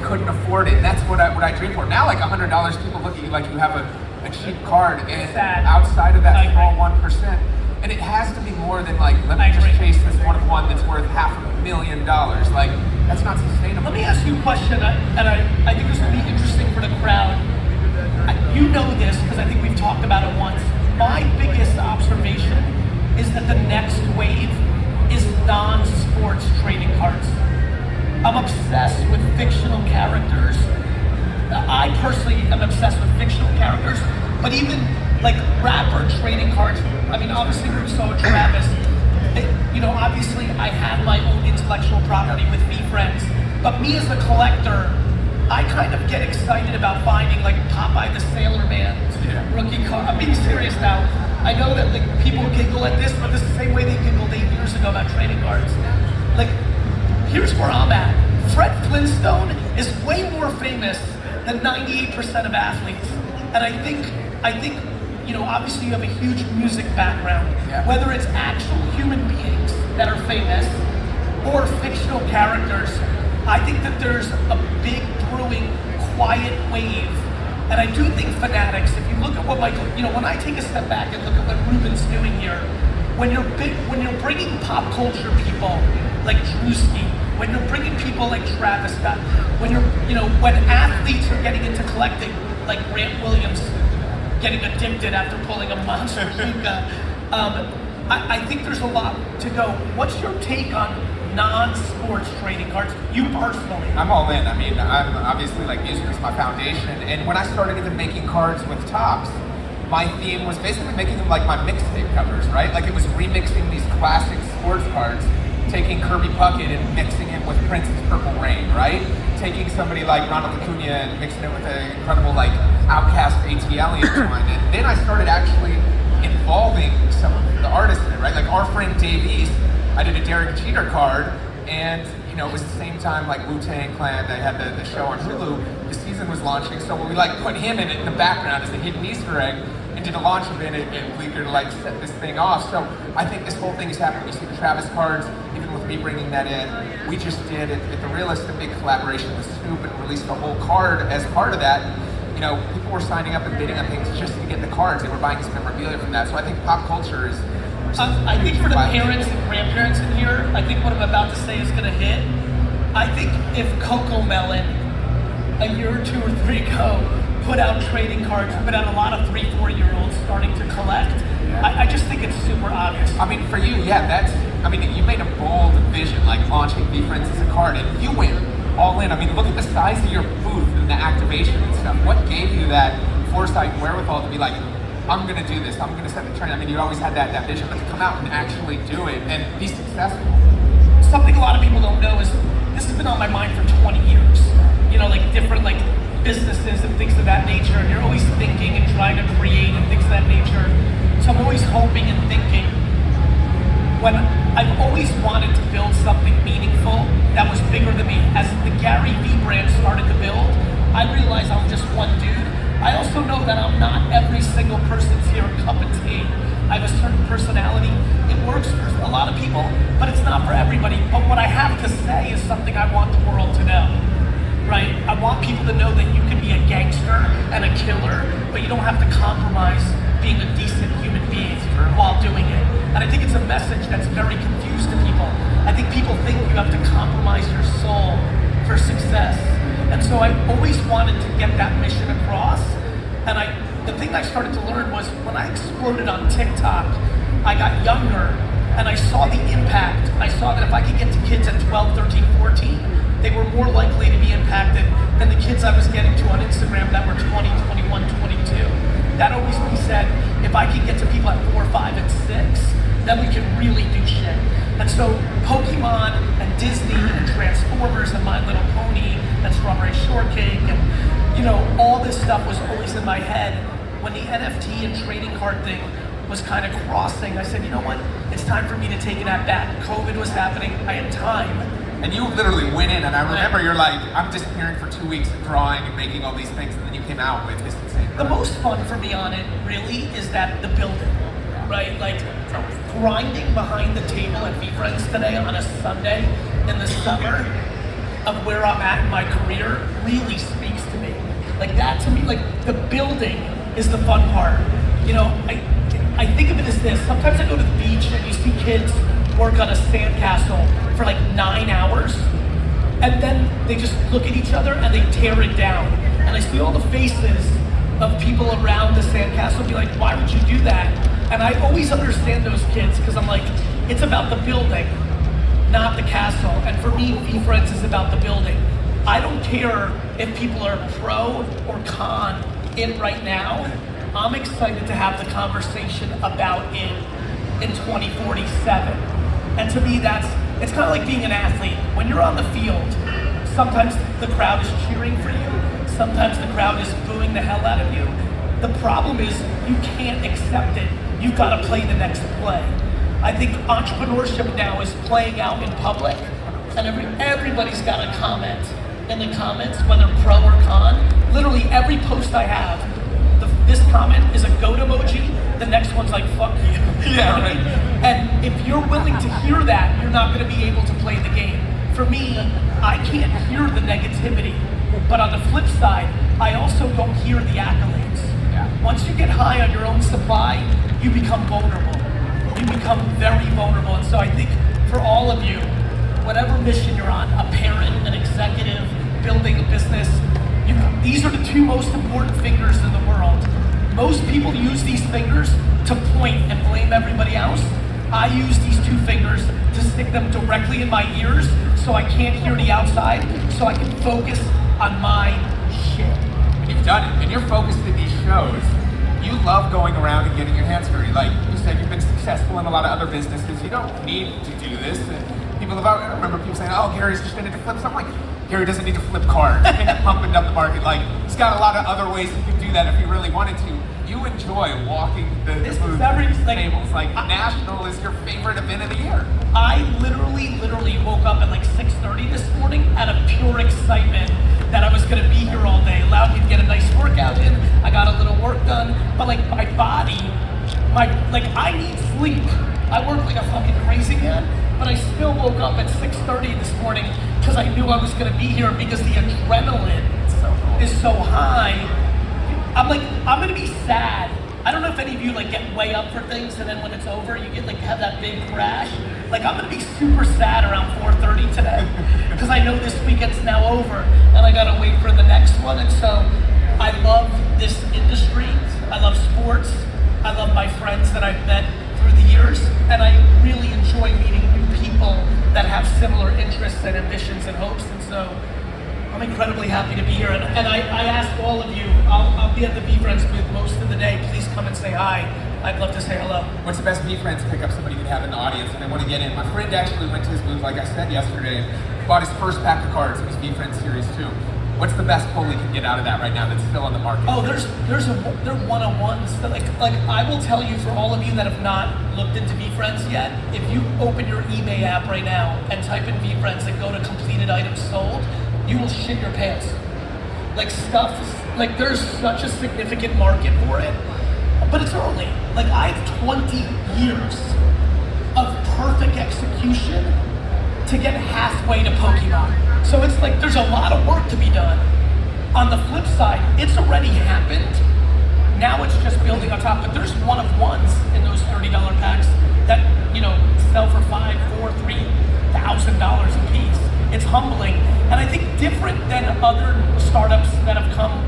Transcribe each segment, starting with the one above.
couldn't afford it. And that's what I dream for. Now, like $100, people look at you like you have a cheap card, and outside of that small 1%. And it has to be more than like, let me just chase this one that's worth $500,000. Like, that's not sustainable. Let me ask you a question, and I think this will be interesting for the crowd. You know this, because I think we've talked about it once. My biggest observation is that the next wave is non-sports trading cards. I'm obsessed with fictional characters. I personally am obsessed with fictional characters, but even like rapper trading cards. I mean, obviously we saw Travis. Obviously I have my own intellectual property with Vee friends, but me as a collector, I kind of get excited about finding like Popeye the Sailor Man rookie card. I'm being serious now. I know that like people giggle at this, but this is the same way they giggled 8 years ago about trading cards. Like, here's where I'm at. Fred Flintstone is way more famous than 98% of athletes. And I think, obviously you have a huge music background, whether it's actual human beings that are famous or fictional characters. I think that there's a big brewing quiet wave. And I do think fanatics, if you look at what Michael, when I take a step back and look at what Ruben's doing here, when you're bringing pop culture people like Drewski, when you're bringing people like Travis Scott, when when athletes are getting into collecting, like Grant Williams getting addicted after pulling a monster hookah, I think there's a lot to go. What's your take on non-sports trading cards, you personally? I'm all in. I mean, I'm obviously like music is my foundation, and when I started even making cards with Topps, my theme was basically making them like my mixtape covers, right? Like it was remixing these classic sports cards, taking Kirby Puckett and mixing it with Prince's Purple Rain, right? Taking somebody like Ronald Acuna and mixing it with an incredible like Outkast ATL intertwined in. Then I started actually involving some of the artists in it, right? Like our friend Dave East, I did a Derek Jeter card, and it was the same time like Wu-Tang Clan, they had the show on Hulu, the season was launching, so we like put him in it in the background as a hidden Easter egg, and did a launch event in Bleecker to like set this thing off. So I think this whole thing is happening. You see the Travis cards, even with me bringing that in. We just did it at the Realist, a big collaboration with Snoop, and released a whole card as part of that. People were signing up and bidding on things just to get the cards. They were buying this memorabilia from that. So I think pop culture is I think for the parents and grandparents in here, I think what I'm about to say is going to hit. I think if Coco Melon, a year or 2 or 3 ago, put out trading cards, put out a lot of 3-4-year-olds starting to collect, I just think it's super obvious. I mean, for you, you made a bold vision, like launching Vee Friends as a card, and you went all in. I mean, look at the size of your booth and the activation and stuff. What gave you that foresight and wherewithal to be like, I'm going to do this, I'm going to set the trend? I mean, you always had that vision, but to come out and actually do it and be successful. Something a lot of people don't know is this has been on my mind for 20 years. Like different like businesses and things of that nature, and you're always thinking and trying to create and things of that nature. So I'm always hoping and thinking. When I've always wanted to build something meaningful that was bigger than me. As the Gary Vee brand started to build, I realized I'm just one dude. I also know that I'm not every single person's here cup of tea. I have a certain personality. It works for a lot of people, but it's not for everybody. But what I have to say is something I want the world to know, right? I want people to know that you can be a gangster and a killer, but you don't have to compromise being a decent human being while doing it. And I think it's a message that's very confused to people. I think people think you have to compromise your soul for success. And so I always wanted to get that mission across. And the thing I started to learn was when I exploded on TikTok, I got younger and I saw the impact. I saw that if I could get to kids at 12, 13, 14, they were more likely to be impacted than the kids I was getting to on Instagram that were 20, 21, 22. That always be said, if I could get to people at 4, 5, and 6, then we can really do shit. And so Pokemon and Disney and Transformers and My Little Pony and Strawberry Shortcake and all this stuff was always in my head. When the NFT and trading card thing was kind of crossing, I said, you know what? It's time for me to take it at bat. COVID was happening. I had time. And you literally went in, and I remember you're like, I'm disappearing for 2 weeks and drawing and making all these things, and then you came out with this insane. The most fun for me on it really is that the building, right? Like grinding behind the table at Vee Friends today on a Sunday in the summer. of where I'm at in my career really speaks to me. Like that to me, like the building is the fun part. You know, I think of it as this. Sometimes I go to the beach and you see kids work on a sandcastle for like 9 hours, and then they just look at each other and they tear it down. And I see all the faces of people around the sandcastle be like, why would you do that? And I always understand those kids because I'm like, it's about the building, not the castle. And for me, Vee Friends is about the building. I don't care if people are pro or con it right now. I'm excited to have the conversation about it in 2047. And to me, it's kind of like being an athlete. When you're on the field, sometimes the crowd is cheering for you, sometimes the crowd is booing the hell out of you. The problem is you can't accept it. You've got to play the next play. I think entrepreneurship now is playing out in public, and everybody's got a comment in the comments, whether pro or con. Literally every post I have, this comment is a goat emoji, the next one's like, fuck you. Yeah, right. And if you're willing to hear that, you're not gonna be able to play the game. For me, I can't hear the negativity, but on the flip side, I also don't hear the accolades. Yeah. Once you get high on your own supply, you become vulnerable. You become very vulnerable. And so I think for all of you, whatever mission you're on, a parent, an executive, building a business, these are the two most important fingers in the world. Most people use these fingers to point and blame everybody else. I use these two fingers to stick them directly in my ears so I can't hear the outside, so I can focus on my shit. And you've done it, and you're focused in these shows. You love going around and getting your hands dirty. Like you said, you've been successful in a lot of other businesses. You don't need to do this. And people have, I remember people saying, oh, Gary's just into flips. I'm like, Gary doesn't need to flip cars. He's pumping up the market. Like, he's got a lot of other ways he could do that if he really wanted to. You enjoy walking the booth tables. Like, National is your favorite event of the year. I literally woke up at like 6:30 this morning out of pure excitement that I was going to be here all day. Allowed me to get a nice workout in. I got a little work done. But like my body, I need sleep. I work like a fucking crazy man. But I still woke up at 6:30 this morning because I knew I was going to be here because the adrenaline is so high. I'm going to be sad. I don't know if any of you like get way up for things and then when it's over, you get like have that big crash. Like I'm going to be super sad around 4:30 today because I know this weekend's now over and I got to wait for the next one. And so I love this industry. I love sports. I love my friends that I've met through the years, and I really enjoy meeting new people that have similar interests and ambitions and hopes. And so I'm incredibly happy to be here. And I ask all of you, I'll be at the Vee Friends booth most of the day. Please come and say hi. I'd love to say hello. What's the best Vee Friends pickup somebody could have in the audience and they want to get in? My friend actually went to his booth, like I said yesterday, bought his first pack of cards. It was Vee Friends Series 2. What's the best pull he can get out of that right now that's still on the market? Oh, they're one-on-ones. Like I will tell you, for all of you that have not looked into Vee Friends yet, if you open your eBay app right now and type in Vee Friends and go to completed items sold, you will shit your pants. Like there's such a significant market for it, but it's early. Like I have 20 years of perfect execution to get halfway to Pokemon. So it's like there's a lot of work to be done. On the flip side, it's already happened. Now it's just building on top. But there's one-of-ones in those $30 packs that sell for $5,000, $4,000, $3,000 a piece. It's humbling, and I think different than other startups that have come,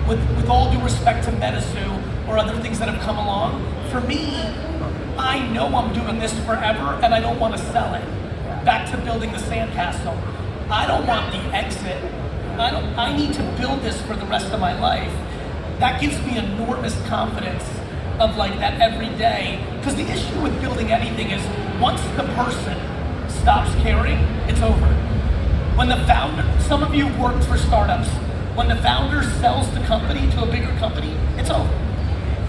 with all due respect to MetaZoo or other things that have come along. For me, I know I'm doing this forever, and I don't want to sell it. Back to building the sandcastle. I don't want the exit. I need to build this for the rest of my life. That gives me enormous confidence of like that every day. Because the issue with building anything is once the person stops caring, it's over. When the founder, some of you worked for startups, when the founder sells the company to a bigger company, it's over.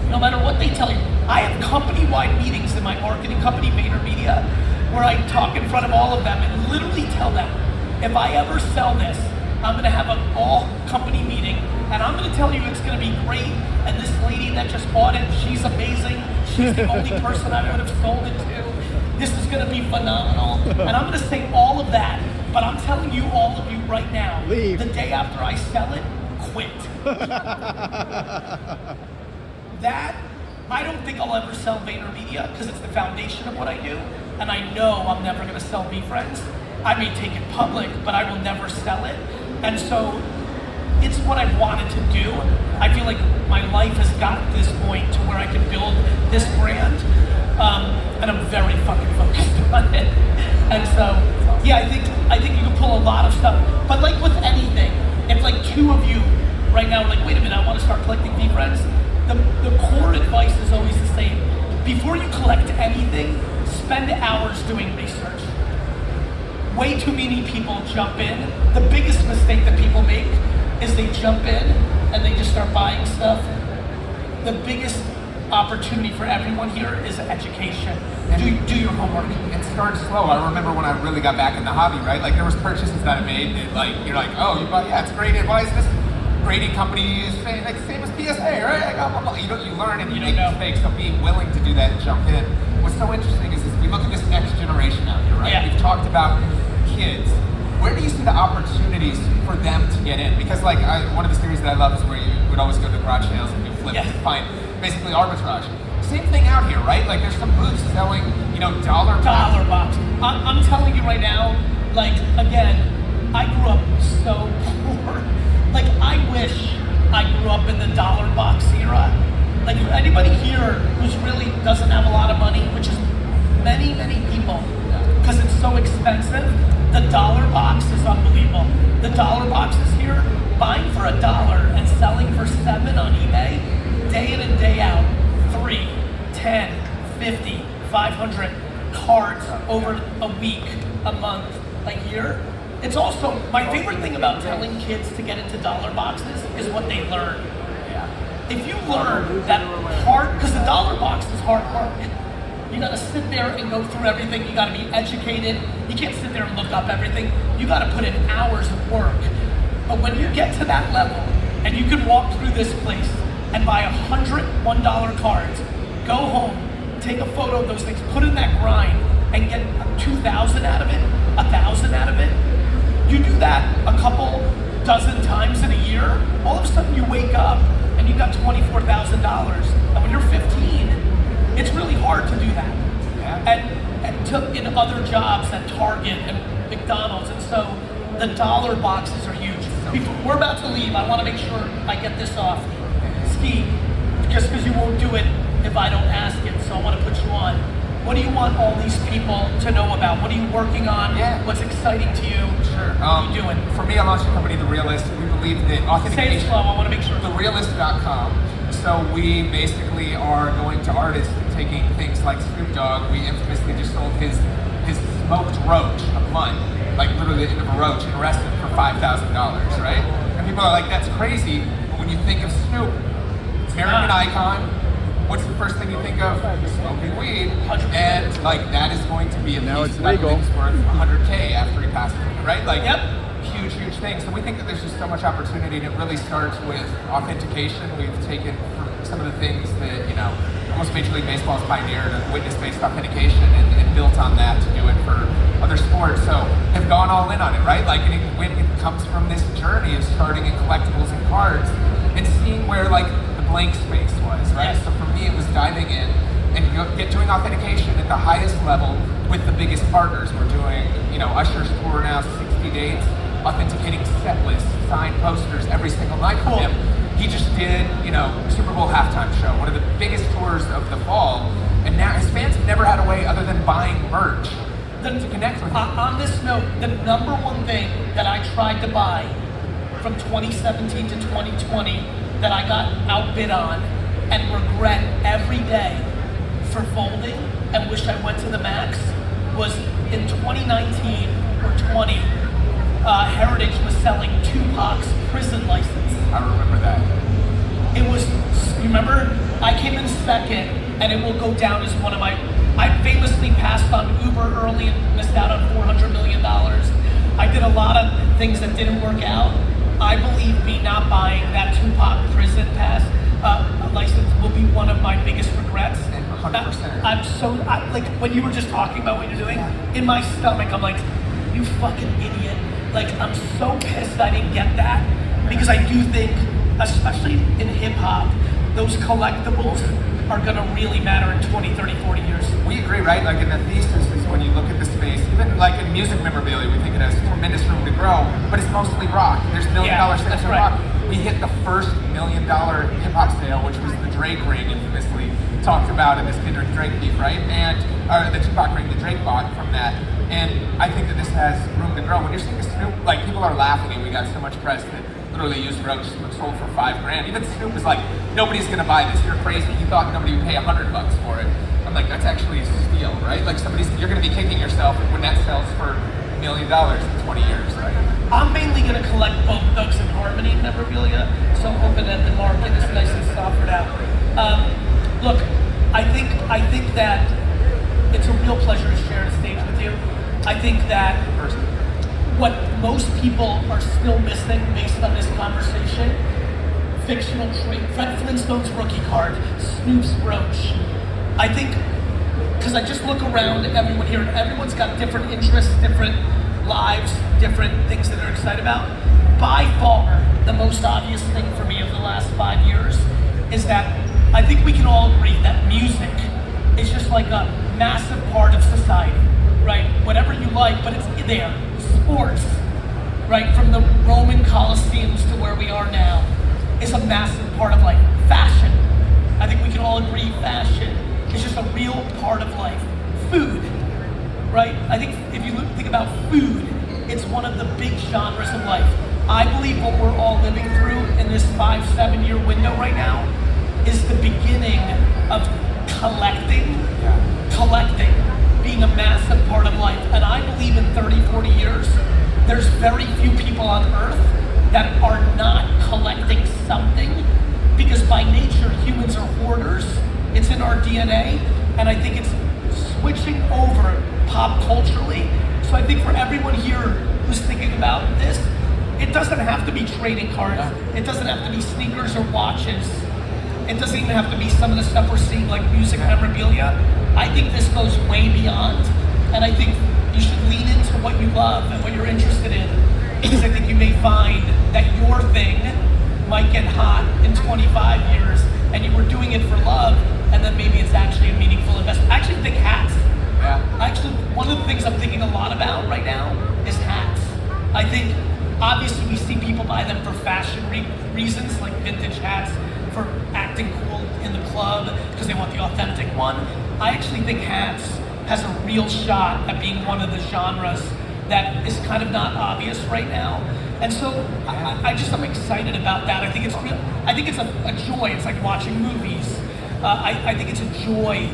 No matter what they tell you. I have company-wide meetings in my marketing company, VaynerMedia, where I talk in front of all of them and literally tell them, if I ever sell this, I'm gonna have an all-company meeting, and I'm gonna tell you it's gonna be great, and this lady that just bought it, she's amazing, she's the only person I would have sold it to, this is gonna be phenomenal, and I'm gonna say all of that But I'm telling you, all of you right now, Leave. the day after I sell it, quit. That, I don't think I'll ever sell VaynerMedia because it's the foundation of what I do. And I know I'm never going to sell VeeFriends. I may take it public, but I will never sell it. And so it's what I wanted to do. I feel like my life has gotten to this point to where I can build this brand. And I'm very fucking focused on it. And so, yeah, I think you can pull a lot of stuff. But like with anything, if like two of you right now are like, wait a minute, I want to start collecting VeeFriends, the core advice is always the same. Before you collect anything, spend hours doing research. Way too many people jump in. The biggest mistake that people make is they jump in and they just start buying stuff. The biggest opportunity for everyone here is education. Do your homework. And start slow. I remember when I really got back in the hobby, right? Like there was purchases that I made that like, you're like, oh, you bought, yeah, it's great advice. This grading company is like same as PSA, right? Like, blah, blah, blah. You learn and you make mistakes. So being willing to do that and jump in. What's so interesting is we look at this next generation out here, right? Yeah. We've talked about kids. Where do you see the opportunities for them to get in? Because like one of the series that I love is where you would always go to the garage sales and you flip and find basically arbitrage. Same thing out here, right? Like there's some booths selling, dollar box. I'm telling you right now, like again, I grew up so poor. Like I wish I grew up in the dollar box era. Like anybody here who's really doesn't have a lot of money, which is many people, because it's so expensive. The dollar box is unbelievable. The dollar box is here, buying for $1 and selling for $7 on eBay, day in and day out, 3, 10, 50, 500 cards over a week, a month, a year. It's also, my favorite thing about telling kids to get into dollar boxes is what they learn. If you learn that hard, because the dollar box is hard work. You gotta sit there and go through everything. You gotta be educated. You can't sit there and look up everything. You gotta put in hours of work. But when you get to that level and you can walk through this place and buy 100 $1 cards, go home, take a photo of those things, put in that grind and get 2,000 out of it, 1,000 out of it. You do that a couple dozen times in a year, all of a sudden you wake up and you got $24,000. And when you're 15, it's really hard to do that. And in other jobs at Target and McDonald's, and so the dollar boxes are huge. We're about to leave. I want to make sure I get this off. Skee, just because you won't do it if I don't ask it, so I want to put you on. What do you want all these people to know about? What are you working on? What's exciting to you? Sure. What are you doing? For me, I launched a company, The Realist. We believe that authentication. Say it slow. I want to make sure. TheRealist.com. So we basically are going to artists and taking things like Snoop Dogg. We infamously just sold his smoked roach, a blunt, like literally the end of a roach, and arrested him for $5,000, right? And people are like, that's crazy. But when you think of Snoop, American icon, what's the first thing you think of? Smoking weed. 100%. And like that is going to be a now piece it's that I legal. believe is worth $100K after he passes away, right? Like, huge thing. So we think that there's just so much opportunity, and it really starts with authentication. We've taken some of the things that, almost Major League Baseball has pioneered, witness-based authentication, and built on that to do it for other sports. So have gone all in on it, right? Like when it comes from this journey of starting in collectibles and cards and seeing where like the blank space was, right? So for me, it was diving in and doing authentication at the highest level with the biggest partners. We're doing, Usher's tour now, 60 dates, authenticating set lists, signed posters every single night from him. He just did, Super Bowl halftime show, one of the biggest tours of the fall, and now his fans have never had a way other than buying merch to connect with him. On this note, the number one thing that I tried to buy from 2017 to 2020 that I got outbid on and regret every day for folding and wish I went to the max was in 2019 or 20, Heritage was selling Tupac's prison license. I remember that. It was, you remember? I came in second, and it will go down as one of my, I famously passed on Uber early and missed out on $400 million. I did a lot of things that didn't work out. I believe me not buying that Tupac prison pass license will be one of my biggest regrets. 100%. I'm so, like when you were just talking about what you're doing, in my stomach, I'm like, you fucking idiot. Like, I'm so pissed I didn't get that, because I do think, especially in hip hop, those collectibles are gonna really matter in 20, 30, 40 years. We agree, right? Like in the thesis is when you look at the space, even like in music memorabilia, we think it has tremendous room to grow, but it's mostly rock. There's $1 million sales in rock. We hit the first $1 million hip hop sale, which was the Drake ring, infamously talked about in this Kendrick Drake beef, right? And the Tupac ring, the Drake bought from that. And I think that this has room to grow. When you're seeing the Snoop, like people are laughing and we got so much press that literally used Roach sold for $5,000. Even Snoop was like, nobody's gonna buy this. You're crazy. You thought nobody would pay $100 for it. I'm like, that's actually a steal, right? Like you're gonna be kicking yourself when that sells for $1 million in 20 years, right? I'm mainly gonna collect both Thugs and Harmony memorabilia, so I'm hoping that the market is nice and softened out. Look, I think that it's a real pleasure to share the stage with you. I think that what most people are still missing based on this conversation, fictional trait, Fred Flintstone's rookie card, Snoop's Roach. I think, because I just look around at everyone here, and everyone's got different interests, different lives, different things that they're excited about. By far, the most obvious thing for me over the last 5 years is that I think we can all agree that music is just like a massive part of society, right? Whatever you like, but it's there. Sports, right, from the Roman Colosseums to where we are now, is a massive part of life. Fashion, I think we can all agree fashion is just a real part of life. Food, right? I think if you think about food, it's one of the big genres of life. I believe what we're all living through in this 5-7 year window right now is the beginning of collecting being a massive part of life. And I believe in 30, 40 years, there's very few people on earth that are not collecting something, because by nature, humans are hoarders. It's in our DNA, and I think it's switching over pop culturally. So I think for everyone here who's thinking about this, it doesn't have to be trading cards. It doesn't have to be sneakers or watches. It doesn't even have to be some of the stuff we're seeing like music memorabilia. I think this goes way beyond, and I think you should lean into what you love and what you're interested in, because I think you may find that your thing might get hot in 25 years, and you were doing it for love, and then maybe it's actually a meaningful investment. I actually think hats. Actually, one of the things I'm thinking a lot about right now is hats. I think, obviously, we see people buy them for fashion reasons, like vintage hats, for acting cool in the club, because they want the authentic one. I actually think hats has a real shot at being one of the genres that is kind of not obvious right now. And so I'm excited about that. I think it's real. I think it's a joy. It's like watching movies. I think it's a joy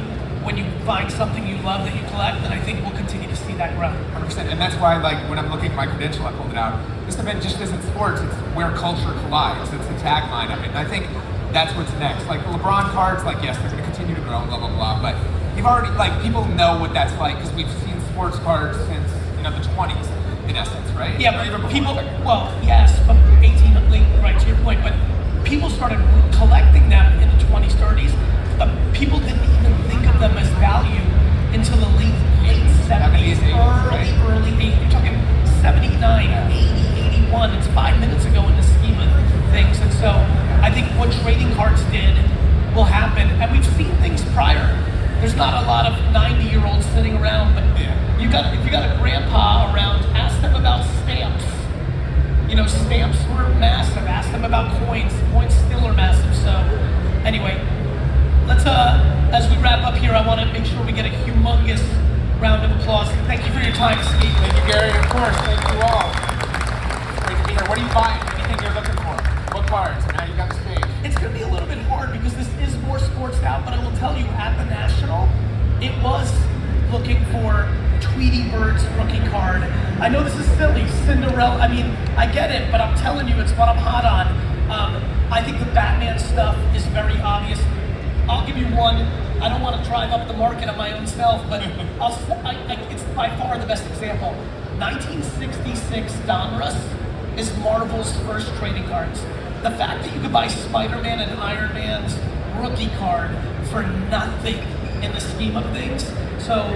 when you find something you love that you collect, and I think we'll continue to see that grow. 100%. And that's why, like, when I'm looking at my credential, I pulled it out. This event just isn't sports, it's where culture collides. It's the tagline of it. And I think that's what's next. Like the LeBron cards, like, yes, they're going to continue to grow, blah, blah, blah. But you've already, like, people know what that's like, because we've seen sports cards since, the 20s, in essence, right? Yeah, but people, well, yes, but 18, right, to your point, but people started collecting them in the 20s, 30s, but people didn't even think of them as value until the late 70s, early 80s. You're talking 79, 80, 81. It's 5 minutes ago in the scheme of things. And so I think what trading cards did will happen. And we've seen things prior. There's not a lot of 90-year-olds sitting around, but if you got a grandpa around, ask them about stamps. Stamps were massive. Ask them about coins. Coins still are massive. So anyway, let's, as we wrap up here, I want to make sure we get a humongous round of applause. Thank you for your time, Skee. Thank you, Gary. Of course, thank you all. Great to be here. What are you buying? Anything you're looking for? What cards? Now you got the stage. It's going to be a little bit hard because this is more sports out, but I will tell you, at the National, it was looking for Tweety Bird's rookie card. I know this is silly, Cinderella. I mean, I get it, but I'm telling you, it's what I'm hot on. I think the Batman stuff is very obvious. I'll give you one. I don't want to drive up the market on my own self, but it's by far the best example. 1966 Donruss is Marvel's first trading cards. The fact that you could buy Spider-Man and Iron Man's rookie card for nothing in the scheme of things. So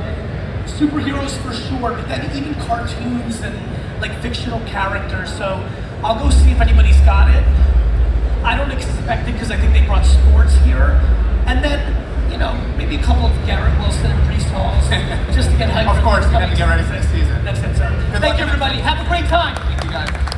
superheroes for sure, but then even cartoons and like fictional characters. So I'll go see if anybody's got it. I don't expect it because I think they brought sports here. And then, you know, maybe a couple of Garrett Wilson and Brees Halls just to get hyped. Of course, we have to get ready for the season. That's it, sir. Thank you, everybody. Have a great time. Thank you, guys.